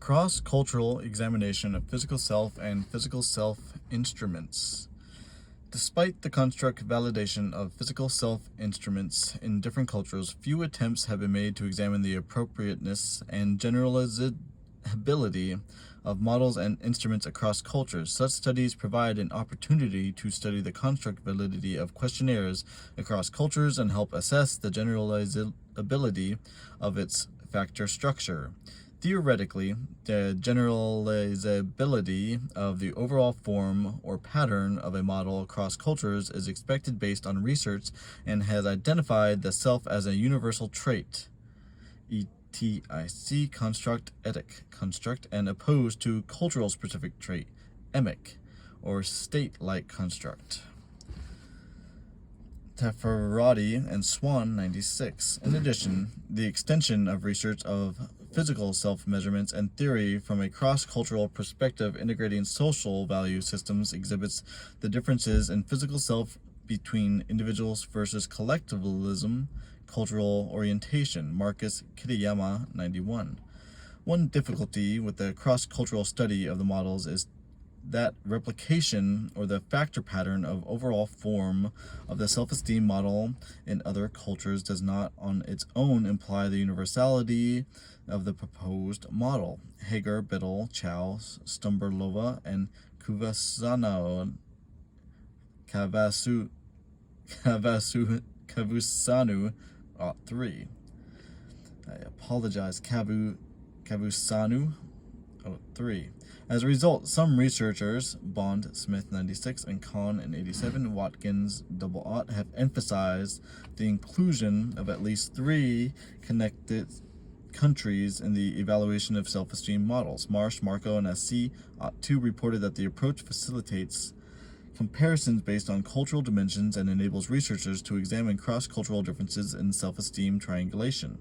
Cross-cultural examination of physical self and physical self instruments. Despite the construct validation of physical self instruments in different cultures, few attempts have been made to examine the appropriateness and generalizability of models and instruments across cultures. Such studies provide an opportunity to study the construct validity of questionnaires across cultures and help assess the generalizability of its factor structure. Theoretically, the generalizability of the overall form or pattern of a model across cultures is expected based on research and has identified the self as a universal trait, ETIC, construct, etic, construct, and opposed to cultural specific trait, emic, or state-like construct. Taffarati and Swan, 96. In addition, the extension of research of physical self-measurements and theory from a cross-cultural perspective integrating social value systems exhibits the differences in physical self between individuals versus collectivism, cultural orientation. Marcus Kitayama, 91. One difficulty with the cross-cultural study of the models is that replication or the factor pattern of overall form of the self-esteem model in other cultures does not on its own imply the universality of the proposed model. Hager, Biddle, Chow, Stumberlova, and Kavusanu 3. I apologize, Kavusanu 3. As a result, some researchers, Bond, Smith, 96, and Kahn, in 87, Watkins, have emphasized the inclusion of at least 3 connected countries in the evaluation of self-esteem models. Marsh, Marco, and SC 2 reported that the approach facilitates comparisons based on cultural dimensions and enables researchers to examine cross-cultural differences in self-esteem triangulation.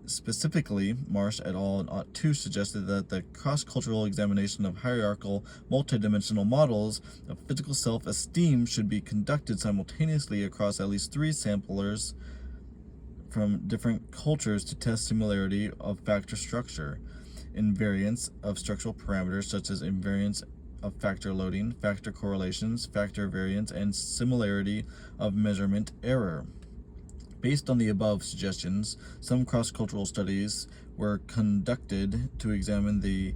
Specifically, Marsh et al. In OT 2 suggested that the cross-cultural examination of hierarchical, multidimensional models of physical self-esteem should be conducted simultaneously across at least 3 samplers from different cultures to test similarity of factor structure, invariance of structural parameters such as invariance of factor loading, factor correlations, factor variance, and similarity of measurement error. Based on the above suggestions, some cross-cultural studies were conducted to examine the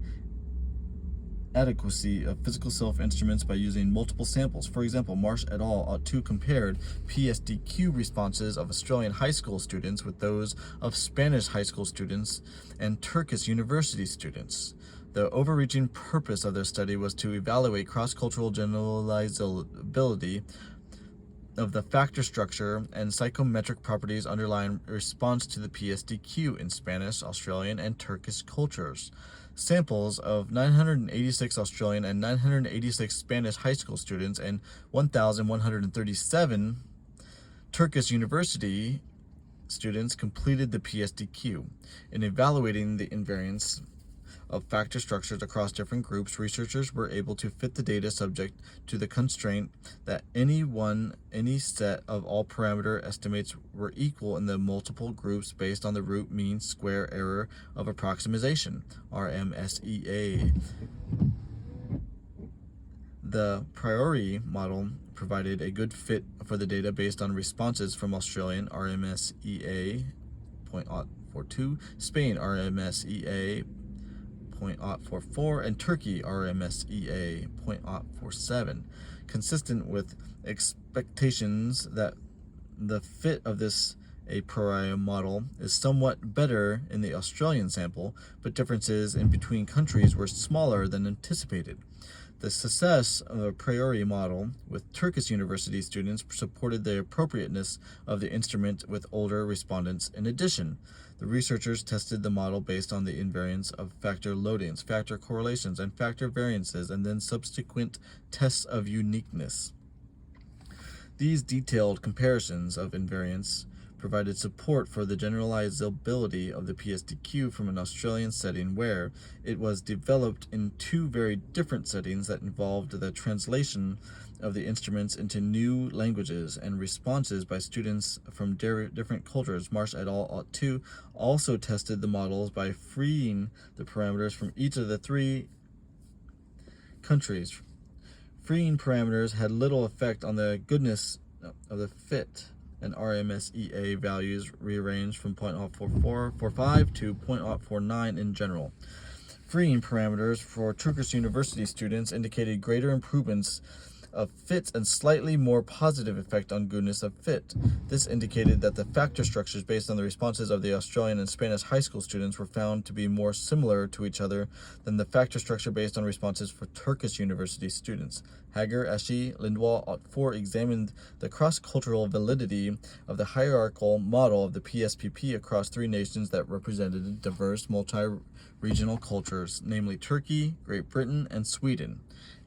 adequacy of physical self-instruments by using multiple samples. For example, Marsh et al. OT 2 compared PSDQ responses of Australian high school students with those of Spanish high school students and Turkish university students. The overreaching purpose of their study was to evaluate cross-cultural generalizability of the factor structure and psychometric properties underlying response to the PSDQ in Spanish, Australian, and Turkish cultures. Samples of 986 Australian and 986 Spanish high school students and 1,137 Turkish university students completed the PSDQ. In evaluating the invariance of factor structures across different groups, researchers were able to fit the data subject to the constraint that any set of all parameter estimates were equal in the multiple groups based on the root mean square error of approximation, RMSEA. The priori model provided a good fit for the data based on responses from Australian RMSEA 0.042, Spain RMSEA 0.044, and Turkey RMSEA 0.047, consistent with expectations that the fit of this a priori model is somewhat better in the Australian sample, but differences in between countries were smaller than anticipated. The success of a priori model with Turkish university students supported the appropriateness of the instrument with older respondents. In addition, the researchers tested the model based on the invariance of factor loadings, factor correlations, and factor variances, and then subsequent tests of uniqueness. These detailed comparisons of invariance provided support for the generalizability of the PSDQ from an Australian setting where it was developed in two very different settings that involved the translation of the instruments into new languages and responses by students from different cultures. Marsh et al. 2 also tested the models by freeing the parameters from each of the three countries. Freeing parameters had little effect on the goodness of the fit, and RMSEA values rearranged from 0.04445 to 0.049 in general. Freeing parameters for Turkish university students indicated greater improvements of fit and slightly more positive effect on goodness of fit. This indicated that the factor structures based on the responses of the Australian and Spanish high school students were found to be more similar to each other than the factor structure based on responses for Turkish university students. Hager, Eshi, Lindwall, Ott4 examined the cross-cultural validity of the hierarchical model of the PSPP across three nations that represented diverse multi-regional cultures, namely Turkey, Great Britain, and Sweden.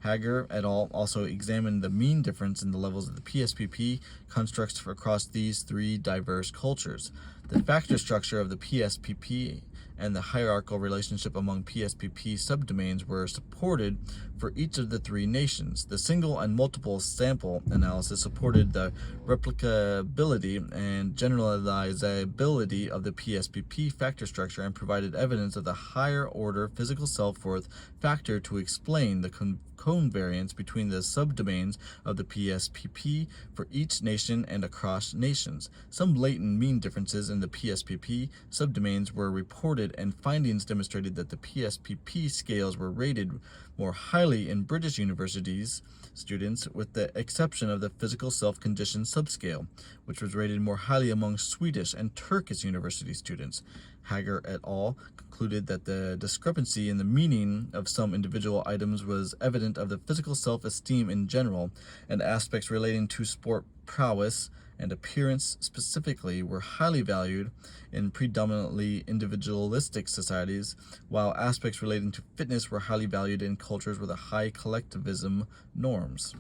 Hager et al. Also examined the mean difference in the levels of the PSPP constructs across these three diverse cultures. The factor structure of the PSPP and the hierarchical relationship among PSPP subdomains were supported for each of the three nations. The single and multiple sample analysis supported the replicability and generalizability of the PSPP factor structure and provided evidence of the higher order physical self-worth factor to explain the covariance between the subdomains of the PSPP for each nation and across nations. Some latent mean differences in the PSPP subdomains were reported, and findings demonstrated that the PSPP scales were rated more highly in British universities students, with the exception of the physical self-condition subscale, which was rated more highly among Swedish and Turkish university students. Hager et al. Concluded that the discrepancy in the meaning of some individual items was evident of the physical self-esteem in general, and aspects relating to sport prowess and appearance specifically were highly valued in predominantly individualistic societies, while aspects relating to fitness were highly valued in cultures with a high collectivism norms.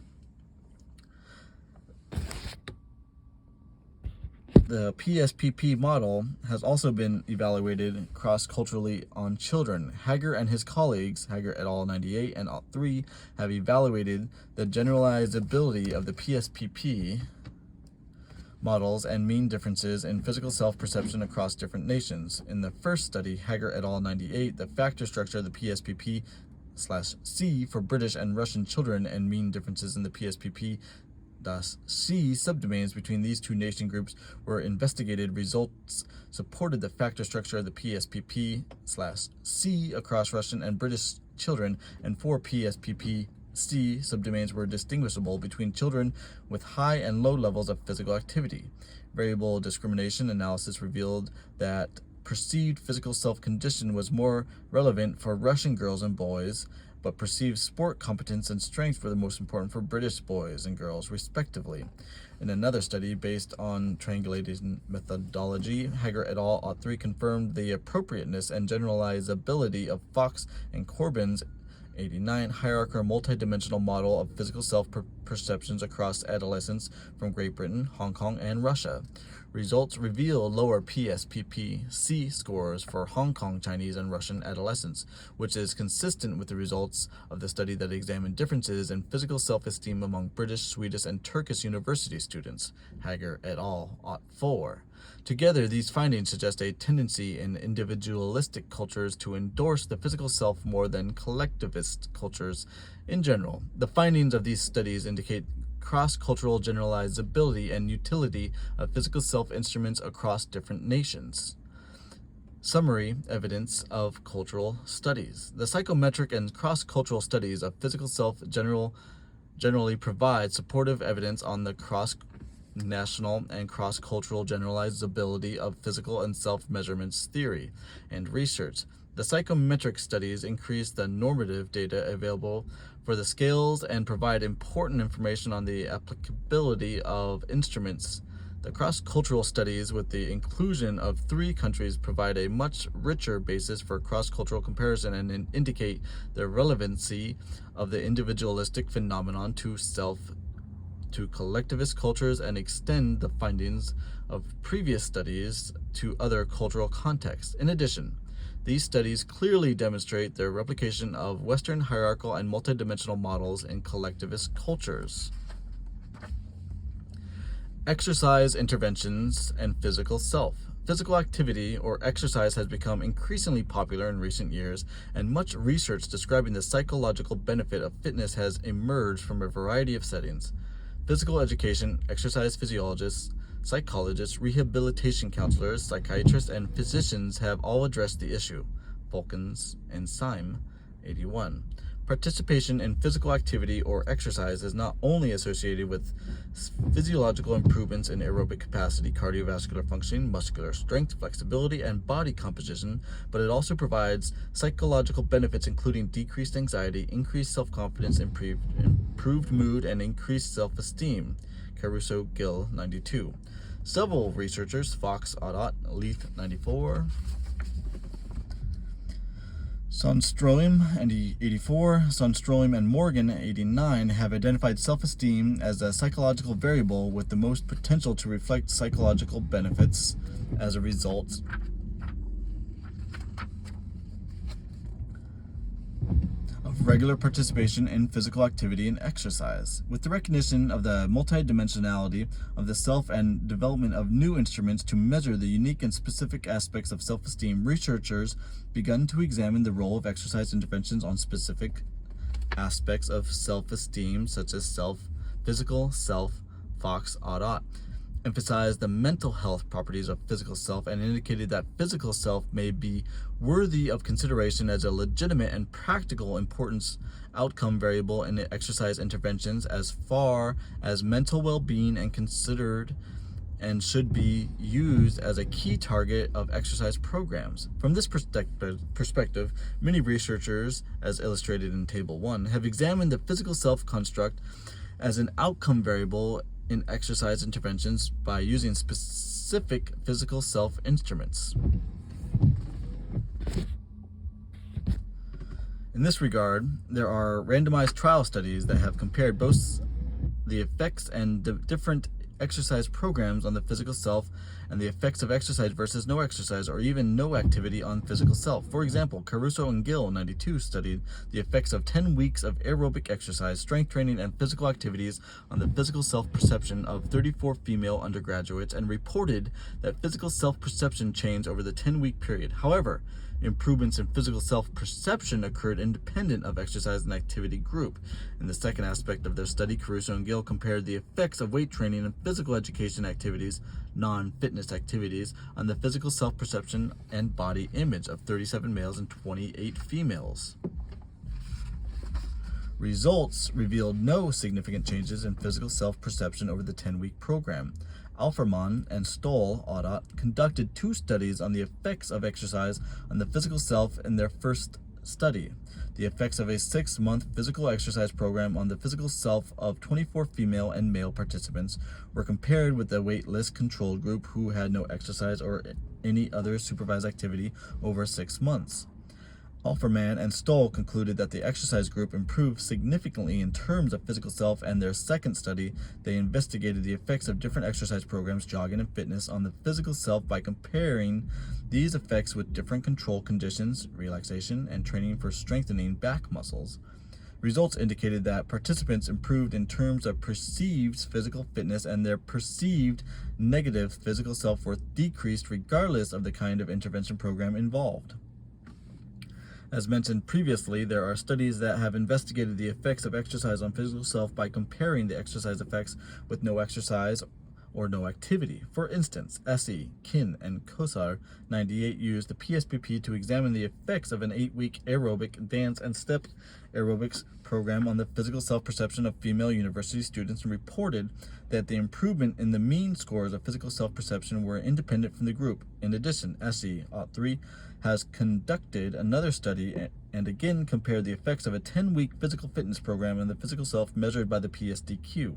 The PSPP model has also been evaluated cross-culturally on children. Hager and his colleagues, Hager et al. 98 and Ott 3, have evaluated the generalizability of the PSPP models and mean differences in physical self-perception across different nations. In the first study, Hager et al. 98, the factor structure of the PSPP/C for British and Russian children and mean differences in the PSPP C subdomains between these two nation groups were investigated. Results supported the factor structure of the PSPP/C across Russian and British children, and 4 PSPP/C subdomains were distinguishable between children with high and low levels of physical activity. Variable discrimination analysis revealed that perceived physical self-condition was more relevant for Russian girls and boys, but perceived sport competence and strength were the most important for British boys and girls, respectively. In another study based on triangulation methodology, Hager et al. Ott 3 confirmed the appropriateness and generalizability of Fox and Corbin's 89 hierarchical multidimensional model of physical self-perceptions across adolescents from Great Britain, Hong Kong, and Russia. Results reveal lower PSPP-C scores for Hong Kong, Chinese, and Russian adolescents, which is consistent with the results of the study that examined differences in physical self-esteem among British, Swedish, and Turkish university students, Hager et al. Ott 4. Together, these findings suggest a tendency in individualistic cultures to endorse the physical self more than collectivist cultures in general. The findings of these studies indicate cross-cultural generalizability and utility of physical self-instruments across different nations. Summary evidence of cultural studies. The psychometric and cross-cultural studies of physical self generally provide supportive evidence on the cross-national and cross-cultural generalizability of physical and self-measurements theory and research. The psychometric studies increase the normative data available for the scales and provide important information on the applicability of instruments. The cross-cultural studies, with the inclusion of 3 countries, provide a much richer basis for cross-cultural comparison and indicate the relevancy of the individualistic phenomenon to to collectivist cultures and extend the findings of previous studies to other cultural contexts. In addition, these studies clearly demonstrate their replication of Western hierarchical and multidimensional models in collectivist cultures. Exercise interventions and physical self. Physical activity or exercise has become increasingly popular in recent years, and much research describing the psychological benefit of fitness has emerged from a variety of settings. Physical education, exercise physiologists, psychologists, rehabilitation counselors, psychiatrists, and physicians have all addressed the issue. Volkens and Syme, 81. Participation in physical activity or exercise is not only associated with physiological improvements in aerobic capacity, cardiovascular functioning, muscular strength, flexibility, and body composition, but it also provides psychological benefits including decreased anxiety, increased self-confidence, improved mood, and increased self-esteem. Caruso, Gill, 92. Several researchers, Fox, Audot, Leith, 94. Sundström, 84, Sundström and Morgan, 89, have identified self-esteem as a psychological variable with the most potential to reflect psychological benefits as a result of regular participation in physical activity and exercise. With the recognition of the multidimensionality of the self and development of new instruments to measure the unique and specific aspects of self-esteem, researchers begun to examine the role of exercise interventions on specific aspects of self-esteem, such as physical self. Fox, Audot emphasized the mental health properties of physical self and indicated that physical self may be worthy of consideration as a legitimate and practical importance outcome variable in exercise interventions as far as mental well-being and considered and should be used as a key target of exercise programs. From this perspective, many researchers, as illustrated in Table 1, have examined the physical self construct as an outcome variable in exercise interventions by using specific physical self instruments. In this regard, there are randomized trial studies that have compared both the effects and different exercise programs on the physical self and the effects of exercise versus no exercise or even no activity on physical self. For example, Caruso and Gill, 92, studied the effects of 10 weeks of aerobic exercise, strength training, and physical activities on the physical self-perception of 34 female undergraduates and reported that physical self-perception changed over the 10-week period. However, improvements in physical self-perception occurred independent of exercise and activity group. In the second aspect of their study, Caruso and Gill compared the effects of weight training and physical education activities, non-fitness activities, on the physical self-perception and body image of 37 males and 28 females. Results revealed no significant changes in physical self-perception over the 10-week program. Alferman and Stoll, Audot, conducted 2 studies on the effects of exercise on the physical self in their first study. The effects of a 6-month physical exercise program on the physical self of 24 female and male participants were compared with the weightless control group who had no exercise or any other supervised activity over 6 months. Alferman and Stoll concluded that the exercise group improved significantly in terms of physical self, and their second study, they investigated the effects of different exercise programs, jogging and fitness, on the physical self by comparing these effects with different control conditions, relaxation, and training for strengthening back muscles. Results indicated that participants improved in terms of perceived physical fitness, and their perceived negative physical self-worth decreased regardless of the kind of intervention program involved. As mentioned previously, there are studies that have investigated the effects of exercise on physical self by comparing the exercise effects with no exercise or no activity. For instance, Essie, Kin, and Kosar, 98, used the PSPP to examine the effects of an 8-week aerobic, dance, and step aerobics program on the physical self-perception of female university students and reported that the improvement in the mean scores of physical self-perception were independent from the group. In addition, Essie, Ot3, has conducted another study and again compared the effects of a 10-week physical fitness program on the physical self measured by the PSDQ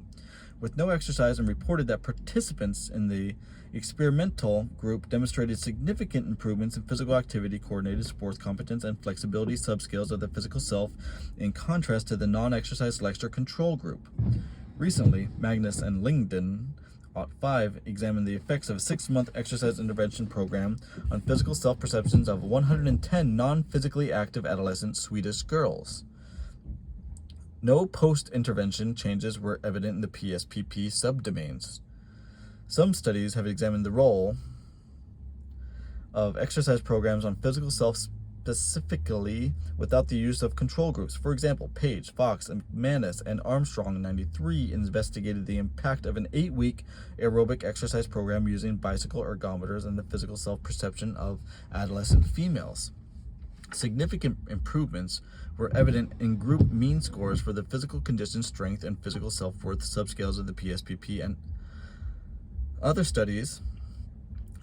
with no exercise, and reported that participants in the experimental group demonstrated significant improvements in physical activity, coordinated sports competence, and flexibility subscales of the physical self in contrast to the non-exercise Lexter control group. Recently, Magnus and Lingden @5 examined the effects of a 6-month exercise intervention program on physical self-perceptions of 110 non-physically active adolescent Swedish girls. No post-intervention changes were evident in the PSPP subdomains. Some studies have examined the role of exercise programs on physical self specifically without the use of control groups. For example, Page, Fox, and Manis and Armstrong 93 investigated the impact of an 8-week aerobic exercise program using bicycle ergometers and the physical self-perception of adolescent females. Significant improvements were evident in group mean scores for the physical condition, strength, and physical self-worth subscales of the PSPP, and other studies,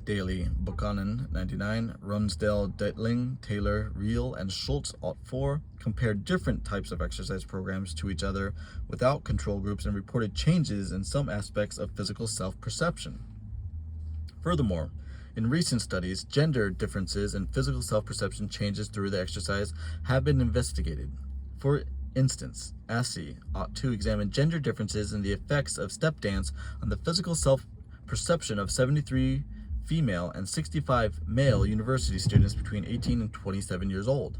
Daly, Buchanan 99, Runsdell, Detling, Taylor, Reel, and Schultz @4 compared different types of exercise programs to each other without control groups and reported changes in some aspects of physical self-perception. Furthermore, in recent studies, gender differences in physical self-perception changes through the exercise have been investigated. For instance, ASSE @2 examined gender differences in the effects of step dance on the physical self-perception of 73 female and 65 male university students between 18 and 27 years old.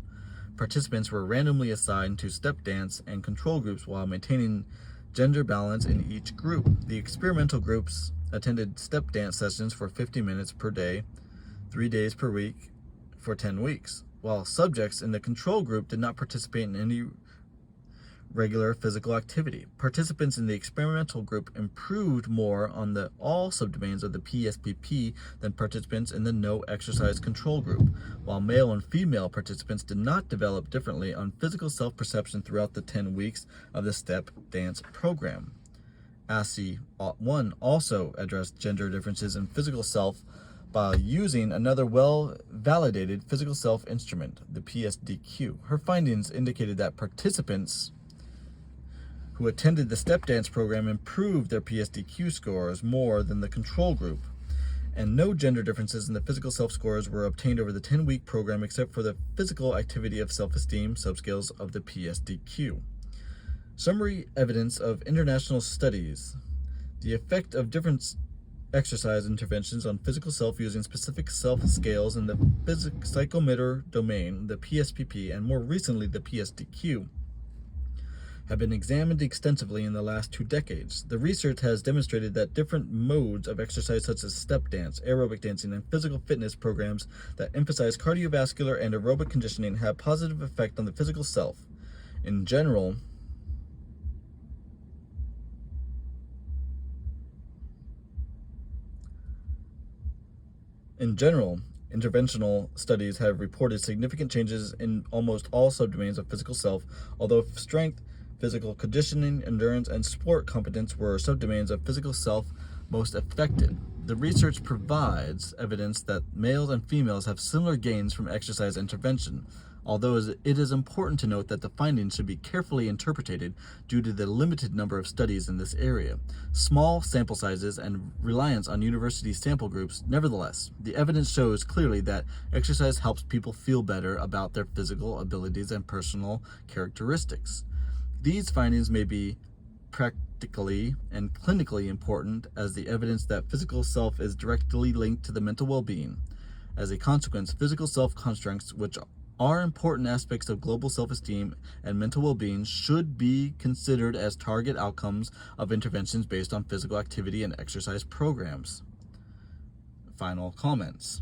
Participants were randomly assigned to step dance and control groups while maintaining gender balance in each group. The experimental groups attended step dance sessions for 50 minutes per day, 3 days per week for 10 weeks, while subjects in the control group did not participate in any regular physical activity. Participants in the experimental group improved more on the all subdomains of the PSPP than participants in the no exercise control group, while male and female participants did not develop differently on physical self-perception throughout the 10 weeks of the step dance program. ASSE @1 also addressed gender differences in physical self by using another well-validated physical self instrument, the PSDQ. Her findings indicated that participants who attended the step dance program improved their PSDQ scores more than the control group, and no gender differences in the physical self scores were obtained over the 10-week program except for the physical activity of self-esteem subscales of the PSDQ. Summary evidence of international studies. The effect of different exercise interventions on physical self using specific self scales in the psychomotor domain, the PSPP, and more recently the PSDQ, have been examined extensively in the last 2 decades. The research has demonstrated that different modes of exercise such as step dance, aerobic dancing, and physical fitness programs that emphasize cardiovascular and aerobic conditioning have positive effect on the physical self. In general, interventional studies have reported significant changes in almost all subdomains of physical self, although strength, physical conditioning, endurance, and sport competence were subdomains of physical self most affected. The research provides evidence that males and females have similar gains from exercise intervention, although it is important to note that the findings should be carefully interpreted due to the limited number of studies in this area. Small sample sizes and reliance on university sample groups, nevertheless, the evidence shows clearly that exercise helps people feel better about their physical abilities and personal characteristics. These findings may be practically and clinically important as the evidence that physical self is directly linked to the mental well-being. As a consequence, physical self-constructs, which are important aspects of global self-esteem and mental well-being, should be considered as target outcomes of interventions based on physical activity and exercise programs. Final comments.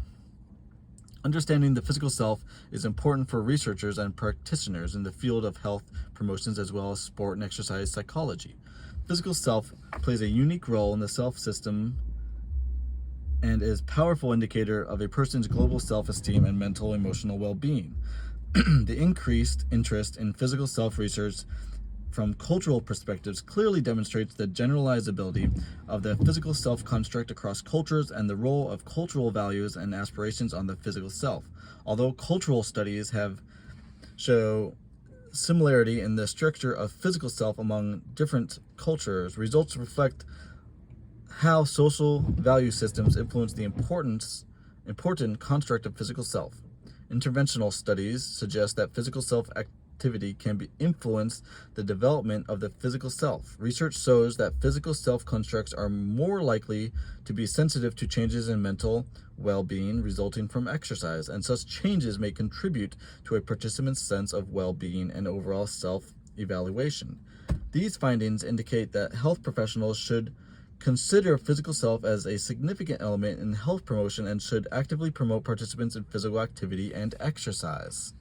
Understanding the physical self is important for researchers and practitioners in the field of health promotions as well as sport and exercise psychology. Physical self plays a unique role in the self system and is a powerful indicator of a person's global self-esteem and mental emotional well-being. The increased interest in physical self-research from cultural perspectives clearly demonstrates the generalizability of the physical self-construct across cultures and the role of cultural values and aspirations on the physical self. Although cultural studies show similarity in the structure of physical self among different cultures, results reflect how social value systems influence the important construct of physical self. Interventional studies suggest that physical self activity can influence the development of the physical self. Research shows that physical self constructs are more likely to be sensitive to changes in mental well-being resulting from exercise, and such changes may contribute to a participant's sense of well-being and overall self-evaluation. These findings indicate that health professionals should consider physical self as a significant element in health promotion and should actively promote participants in physical activity and exercise.